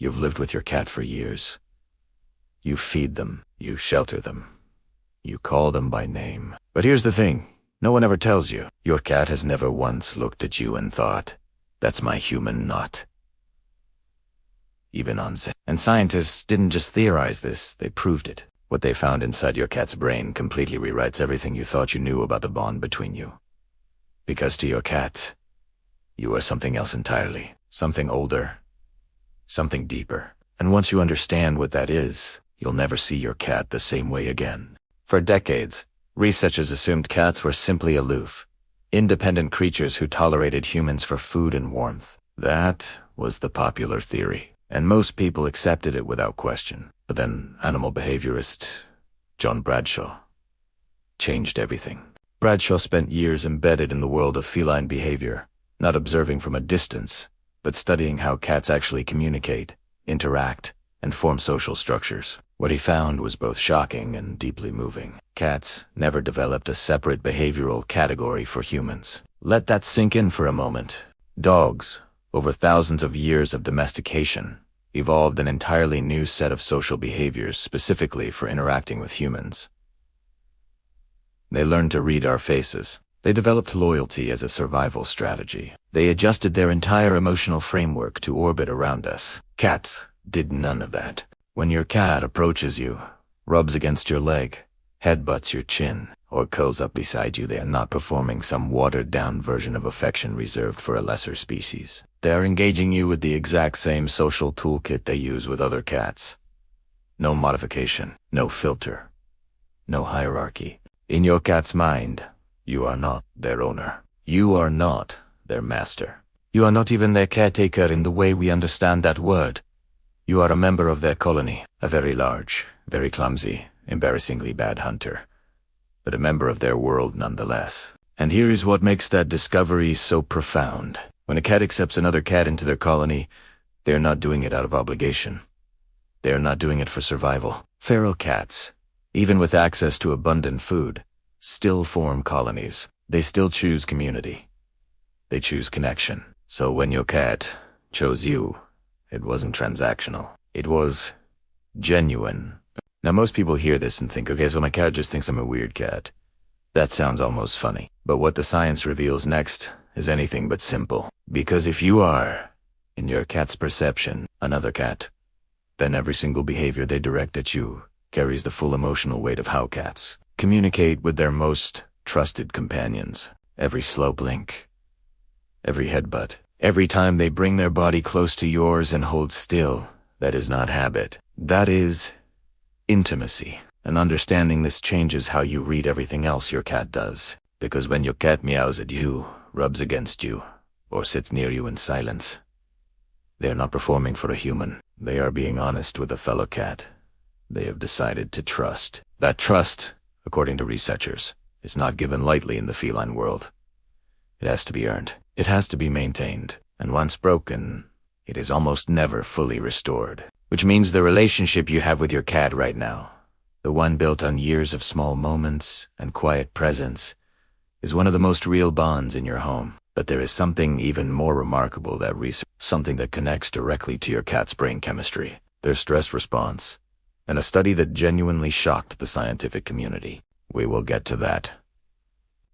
You've lived with your cat for years. You feed them, you shelter them, you call them by name. But here's the thing, no one ever tells you. Your cat has never once looked at you and thought, "That's my human, not." Even on set. And scientists didn't just theorize this, they proved it. What they found inside your cat's brain completely rewrites everything you thought you knew about the bond between you. Because to your cat, you are something else entirely. Something older, something deeper. And once you understand what that is, you'll never see your cat the same way again. For decades, researchers assumed cats were simply aloof, independent creatures who tolerated humans for food and warmth. That was the popular theory, and most people accepted it without question. But then animal behaviorist John Bradshaw changed everything. Bradshaw spent years embedded in the world of feline behavior, not observing from a distance, but studying how cats actually communicate, interact, and form social structures. What he found was both shocking and deeply moving. Cats never developed a separate behavioral category for humans. Let that sink in for a moment. Dogs, over thousands of years of domestication, evolved an entirely new set of social behaviors specifically for interacting with humans. They learned to read our faces. They developed loyalty as a survival strategy. They adjusted their entire emotional framework to orbit around us. Cats did none of that. When your cat approaches you, rubs against your leg, headbutts your chin, or curls up beside you, they are not performing some watered-down version of affection reserved for a lesser species. They are engaging you with the exact same social toolkit they use with other cats. No modification, no filter, no hierarchy. In your cat's mind, you are not their owner. You are not their master. You are not even their caretaker in the way we understand that word. You are a member of their colony, a very large, very clumsy, embarrassingly bad hunter, but a member of their world nonetheless. And here is what makes that discovery so profound. When a cat accepts another cat into their colony, they are not doing it out of obligation. They are not doing it for survival. Feral cats, even with access to abundant food, still form colonies. They still choose community. They choose connection. So when your cat chose you, it wasn't transactional. It was genuine. Now most people hear this and think, okay, so my cat just thinks I'm a weird cat. That sounds almost funny. But what the science reveals next is anything but simple. Because if you are, in your cat's perception, another cat, then every single behavior they direct at you carries the full emotional weight of how cats communicate with their most trusted companions. Every slow blink, every headbutt, every time they bring their body close to yours and hold still, that is not habit. That is intimacy. And understanding this changes how you read everything else your cat does. Because when your cat meows at you, rubs against you, or sits near you in silence, they are not performing for a human. They are being honest with a fellow cat they have decided to trust. That trust, according to researchers, is not given lightly in the feline world. It has to be earned. It has to be maintained. And once broken, it is almost never fully restored. Which means the relationship you have with your cat right now, the one built on years of small moments and quiet presence, is one of the most real bonds in your home. But there is something even more remarkable that something that connects directly to your cat's brain chemistry, their stress response, and a study that genuinely shocked the scientific community. We will get to that.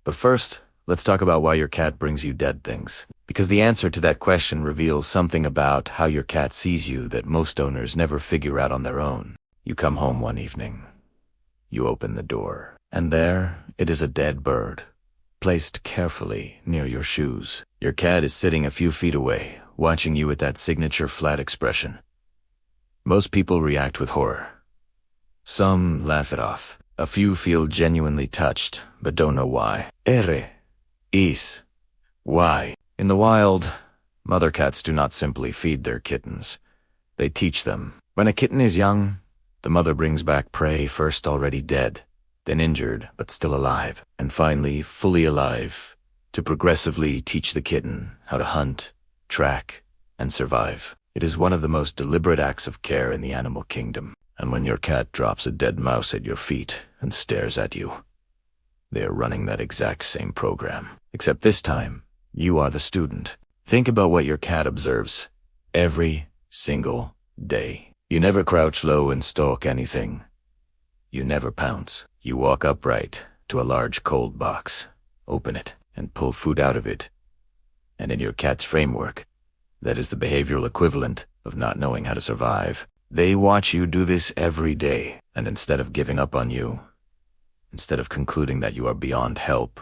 But first, let's talk about why your cat brings you dead things. Because the answer to that question reveals something about how your cat sees you that most owners never figure out on their own. You come home one evening. You open the door, and there it is, a dead bird, placed carefully near your shoes. Your cat is sitting a few feet away, watching you with that signature flat expression. Most people react with horror. Some laugh it off. A few feel genuinely touched, but don't know why. Why? In the wild, mother cats do not simply feed their kittens. They teach them. When a kitten is young, the mother brings back prey first already dead, then injured but still alive, and finally fully alive, to progressively teach the kitten how to hunt, track, and survive. It is one of the most deliberate acts of care in the animal kingdom. And when your cat drops a dead mouse at your feet and stares at you, they are running that exact same program. Except this time, you are the student. Think about what your cat observes every single day. You never crouch low and stalk anything. You never pounce. You walk upright to a large cold box, open it, and pull food out of it. And in your cat's framework, that is the behavioral equivalent of not knowing how to survive. They watch you do this every day, and instead of giving up on you, instead of concluding that you are beyond help,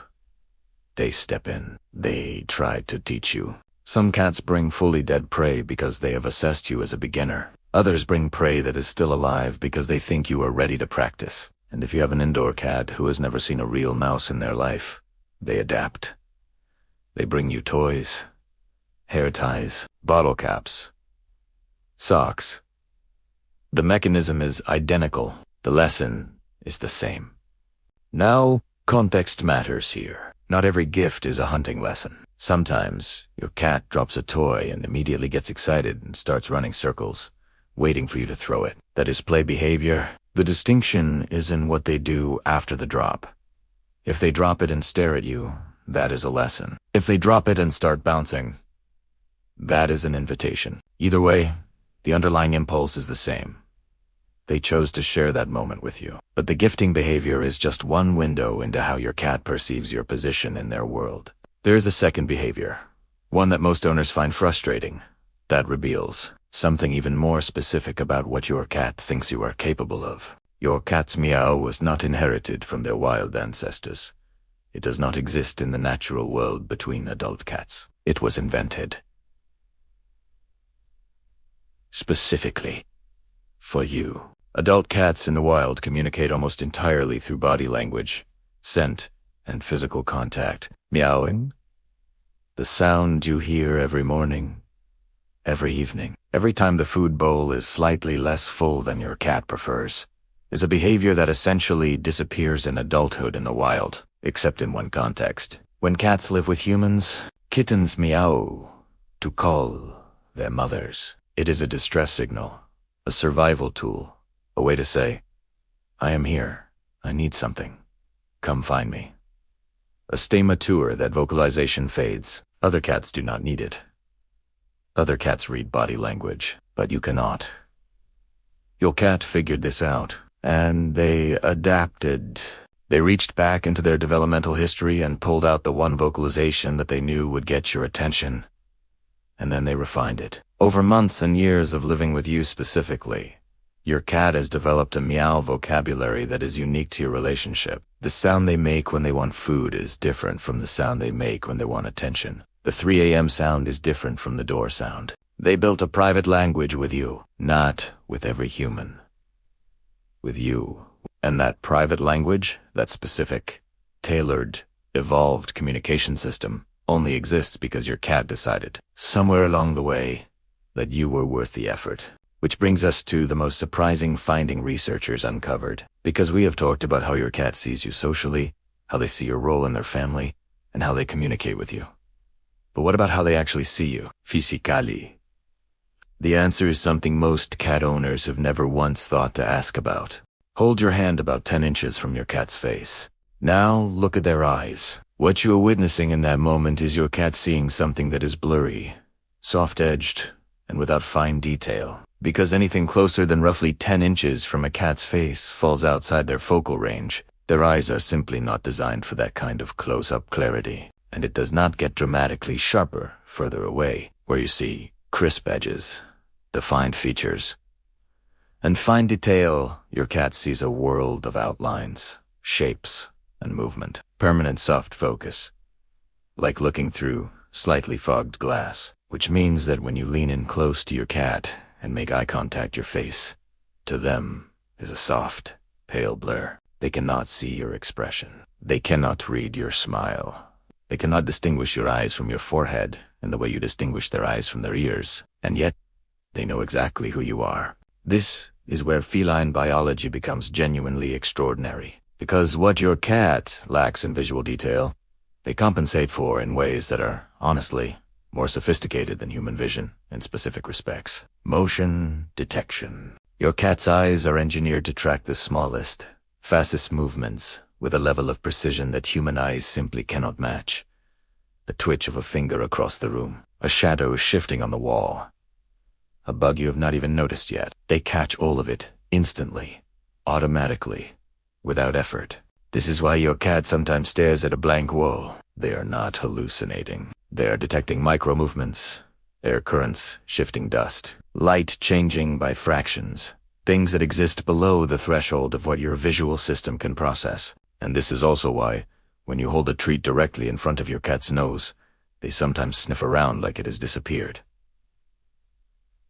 they step in. They try to teach you. Some cats bring fully dead prey because they have assessed you as a beginner. Others bring prey that is still alive because they think you are ready to practice. And if you have an indoor cat who has never seen a real mouse in their life, they adapt. They bring you toys, hair ties, bottle caps, socks. The mechanism is identical. The lesson is the same. Now, context matters here. Not every gift is a hunting lesson. Sometimes, your cat drops a toy and immediately gets excited and starts running circles, waiting for you to throw it. That is play behavior. The distinction is in what they do after the drop. If they drop it and stare at you, that is a lesson. If they drop it and start bouncing, that is an invitation. Either way, the underlying impulse is the same. They chose to share that moment with you. But the gifting behavior is just one window into how your cat perceives your position in their world. There is a second behavior, one that most owners find frustrating, that reveals something even more specific about what your cat thinks you are capable of. Your cat's meow was not inherited from their wild ancestors. It does not exist in the natural world between adult cats. It was invented specifically for you. Adult cats in the wild communicate almost entirely through body language, scent, and physical contact. Meowing, the sound you hear every morning, every evening, every time the food bowl is slightly less full than your cat prefers, is a behavior that essentially disappears in adulthood in the wild, except in one context. When cats live with humans, kittens meow to call their mothers. It is a distress signal, a survival tool, a way to say, I am here, I need something, come find me. A stay mature, that vocalization fades. Other cats do not need it. Other cats read body language, but you cannot. Your cat figured this out, and they adapted. They reached back into their developmental history and pulled out the one vocalization that they knew would get your attention. And then they refined it. Over months and years of living with you specifically, your cat has developed a meow vocabulary that is unique to your relationship. The sound they make when they want food is different from the sound they make when they want attention. The 3 a.m. sound is different from the door sound. They built a private language with you, not with every human. With you. And that private language, that specific, tailored, evolved communication system, only exists because your cat decided, somewhere along the way, that you were worth the effort. Which brings us to the most surprising finding researchers uncovered. Because we have talked about how your cat sees you socially, how they see your role in their family, and how they communicate with you. But what about how they actually see you, physically? The answer is something most cat owners have never once thought to ask about. Hold your hand about 10 inches from your cat's face. Now look at their eyes. What you are witnessing in that moment is your cat seeing something that is blurry, soft-edged, and without fine detail. Because anything closer than roughly 10 inches from a cat's face falls outside their focal range, their eyes are simply not designed for that kind of close-up clarity. And it does not get dramatically sharper further away, where you see crisp edges, defined features. And fine detail, your cat sees a world of outlines, shapes, and movement. Permanent soft focus, like looking through slightly fogged glass. Which means that when you lean in close to your cat and make eye contact, your face, to them, is a soft, pale blur. They cannot see your expression. They cannot read your smile. They cannot distinguish your eyes from your forehead in the way you distinguish their eyes from their ears. And yet, they know exactly who you are. This is where feline biology becomes genuinely extraordinary. Because what your cat lacks in visual detail, they compensate for in ways that are, honestly, more sophisticated than human vision in specific respects. Motion detection. Your cat's eyes are engineered to track the smallest, fastest movements with a level of precision that human eyes simply cannot match. A twitch of a finger across the room, a shadow shifting on the wall, a bug you have not even noticed yet. They catch all of it, instantly, automatically, without effort. This is why your cat sometimes stares at a blank wall. They are not hallucinating. They are detecting micro-movements, air currents, shifting dust, light changing by fractions, things that exist below the threshold of what your visual system can process. And this is also why, when you hold a treat directly in front of your cat's nose, they sometimes sniff around like it has disappeared.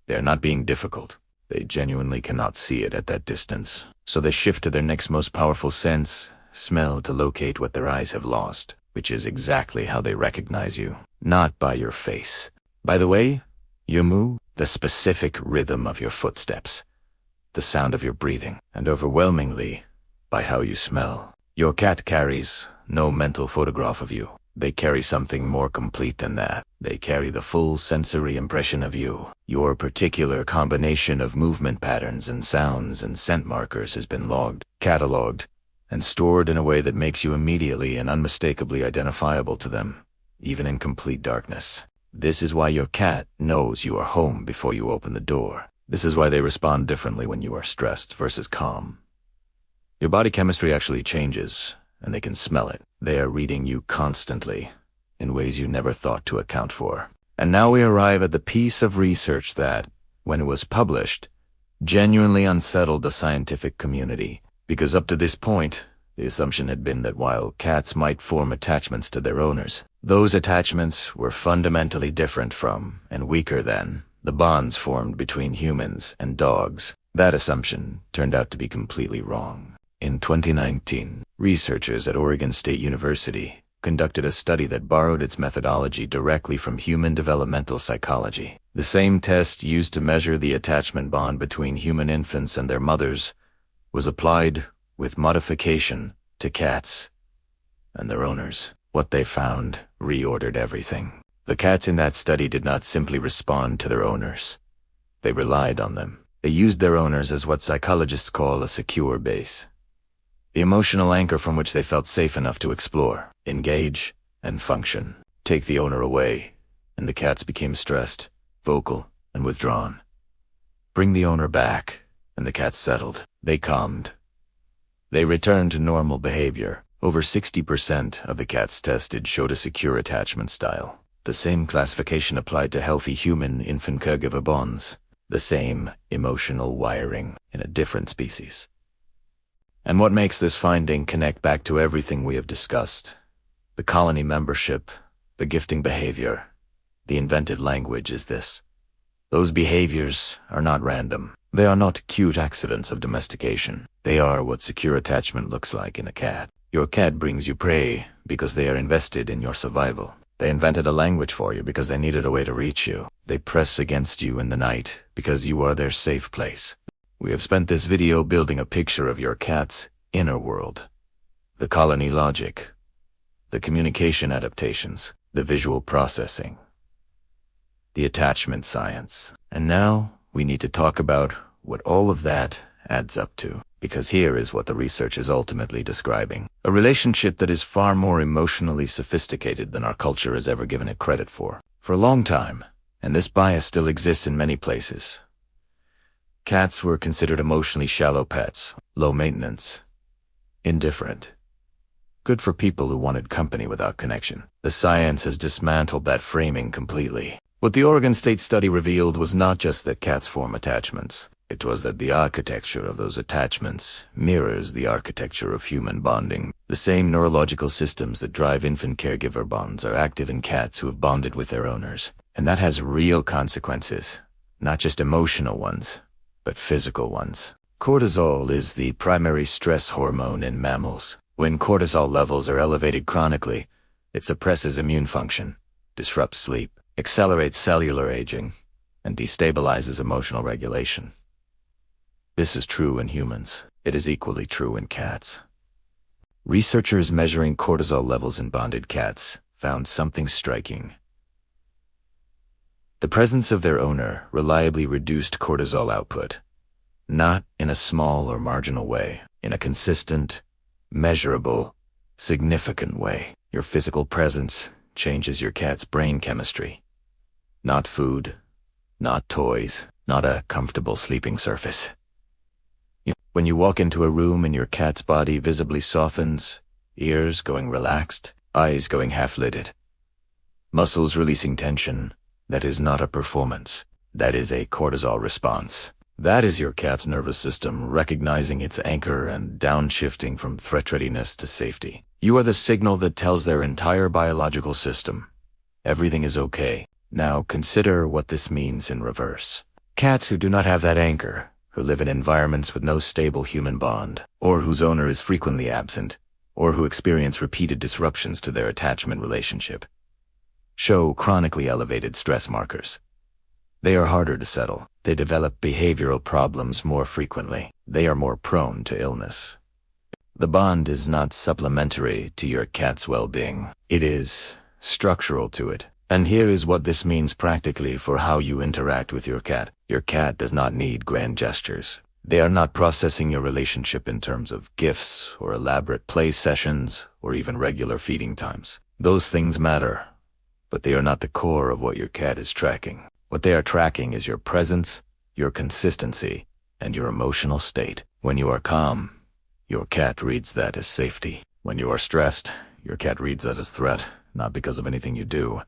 They are not being difficult. They genuinely cannot see it at that distance. So they shift to their next most powerful sense, smell, to locate what their eyes have lost, which is exactly how they recognize you. Not by your face. By the way you move, the specific rhythm of your footsteps, the sound of your breathing, and overwhelmingly, by how you smell. Your cat carries no mental photograph of you. They carry something more complete than that. They carry the full sensory impression of you. Your particular combination of movement patterns and sounds and scent markers has been logged, cataloged, and stored in a way that makes you immediately and unmistakably identifiable to them, even in complete darkness. This is why your cat knows you are home before you open the door. This is why they respond differently when you are stressed versus calm. Your body chemistry actually changes, and they can smell it. They are reading you constantly, in ways you never thought to account for. And now we arrive at the piece of research that, when it was published, genuinely unsettled the scientific community. Because up to this point, the assumption had been that while cats might form attachments to their owners, those attachments were fundamentally different from, and weaker than, the bonds formed between humans and dogs. That assumption turned out to be completely wrong. In 2019, researchers at Oregon State University conducted a study that borrowed its methodology directly from human developmental psychology. The same test used to measure the attachment bond between human infants and their mothers was applied with modification to cats and their owners. What they found reordered everything. The cats in that study did not simply respond to their owners. They relied on them. They used their owners as what psychologists call a secure base. The emotional anchor from which they felt safe enough to explore, engage, and function. Take the owner away, and the cats became stressed, vocal, and withdrawn. Bring the owner back, and the cats settled. They calmed. They returned to normal behavior. Over 60% of the cats tested showed a secure attachment style. The same classification applied to healthy human-infant caregiver bonds. The same emotional wiring in a different species. And what makes this finding connect back to everything we have discussed? The colony membership, the gifting behavior, the invented language is this. Those behaviors are not random. They are not cute accidents of domestication. They are what secure attachment looks like in a cat. Your cat brings you prey because they are invested in your survival. They invented a language for you because they needed a way to reach you. They press against you in the night because you are their safe place. We have spent this video building a picture of your cat's inner world. The colony logic, the communication adaptations, the visual processing, the attachment science. And now we need to talk about what all of that adds up to. Because here is what the research is ultimately describing. A relationship that is far more emotionally sophisticated than our culture has ever given it credit for. For a long time, and this bias still exists in many places, cats were considered emotionally shallow pets, low maintenance, indifferent. Good for people who wanted company without connection. The science has dismantled that framing completely. What the Oregon State study revealed was not just that cats form attachments. It was that the architecture of those attachments mirrors the architecture of human bonding. The same neurological systems that drive infant caregiver bonds are active in cats who have bonded with their owners. And that has real consequences, not just emotional ones, but physical ones. Cortisol is the primary stress hormone in mammals. When cortisol levels are elevated chronically, it suppresses immune function, disrupts sleep, accelerates cellular aging, and destabilizes emotional regulation. This is true in humans. It is equally true in cats. Researchers measuring cortisol levels in bonded cats found something striking. The presence of their owner reliably reduced cortisol output, not in a small or marginal way, in a consistent, measurable, significant way. Your physical presence changes your cat's brain chemistry. Not food, not toys, not a comfortable sleeping surface. When you walk into a room and your cat's body visibly softens, ears going relaxed, eyes going half-lidded, muscles releasing tension, that is not a performance. That is a cortisol response. That is your cat's nervous system recognizing its anchor and downshifting from threat readiness to safety. You are the signal that tells their entire biological system, everything is okay. Now consider what this means in reverse. Cats who do not have that anchor, who live in environments with no stable human bond, or whose owner is frequently absent, or who experience repeated disruptions to their attachment relationship, show chronically elevated stress markers. They are harder to settle. They develop behavioral problems more frequently. They are more prone to illness. The bond is not supplementary to your cat's well-being. It is structural to it. And here is what this means practically for how you interact with your cat. Your cat does not need grand gestures. They are not processing your relationship in terms of gifts or elaborate play sessions or even regular feeding times. Those things matter, but they are not the core of what your cat is tracking. What they are tracking is your presence, your consistency, and your emotional state. When you are calm, your cat reads that as safety. When you are stressed, your cat reads that as threat, not because of anything you do,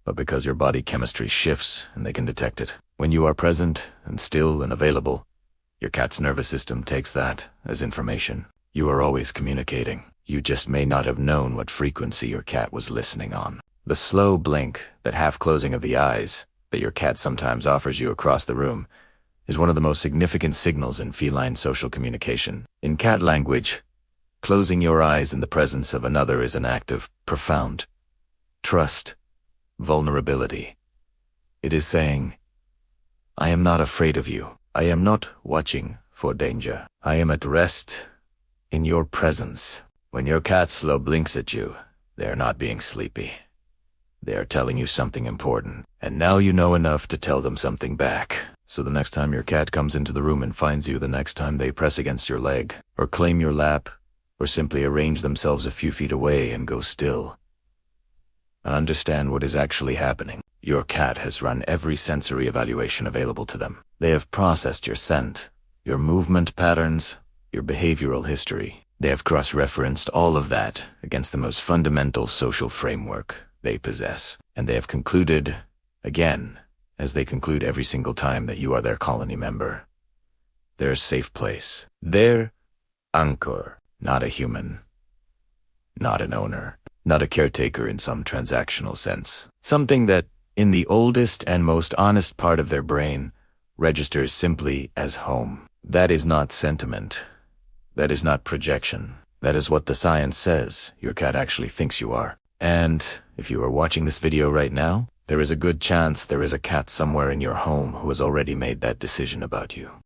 but because your body chemistry shifts and they can detect it. When you are present and still and available, your cat's nervous system takes that as information. You are always communicating. You just may not have known what frequency your cat was listening on. The slow blink, that half closing of the eyes, that your cat sometimes offers you across the room, is one of the most significant signals in feline social communication. In cat language, closing your eyes in the presence of another is an act of profound trust, vulnerability. It is saying, I am not afraid of you. I am not watching for danger. I am at rest in your presence. When your cat slow blinks at you, they are not being sleepy. They are telling you something important, and now you know enough to tell them something back. So the next time your cat comes into the room and finds you, the next time they press against your leg, or claim your lap, or simply arrange themselves a few feet away and go still, understand what is actually happening. Your cat has run every sensory evaluation available to them. They have processed your scent, your movement patterns, your behavioral history. They have cross-referenced all of that against the most fundamental social framework they possess. And they have concluded, again, as they conclude every single time that you are their colony member, their safe place, their anchor, not a human, not an owner, not a caretaker in some transactional sense. Something that, in the oldest and most honest part of their brain, registers simply as home. That is not sentiment. That is not projection. That is what the science says your cat actually thinks you are. And if you are watching this video right now, there is a good chance there is a cat somewhere in your home who has already made that decision about you.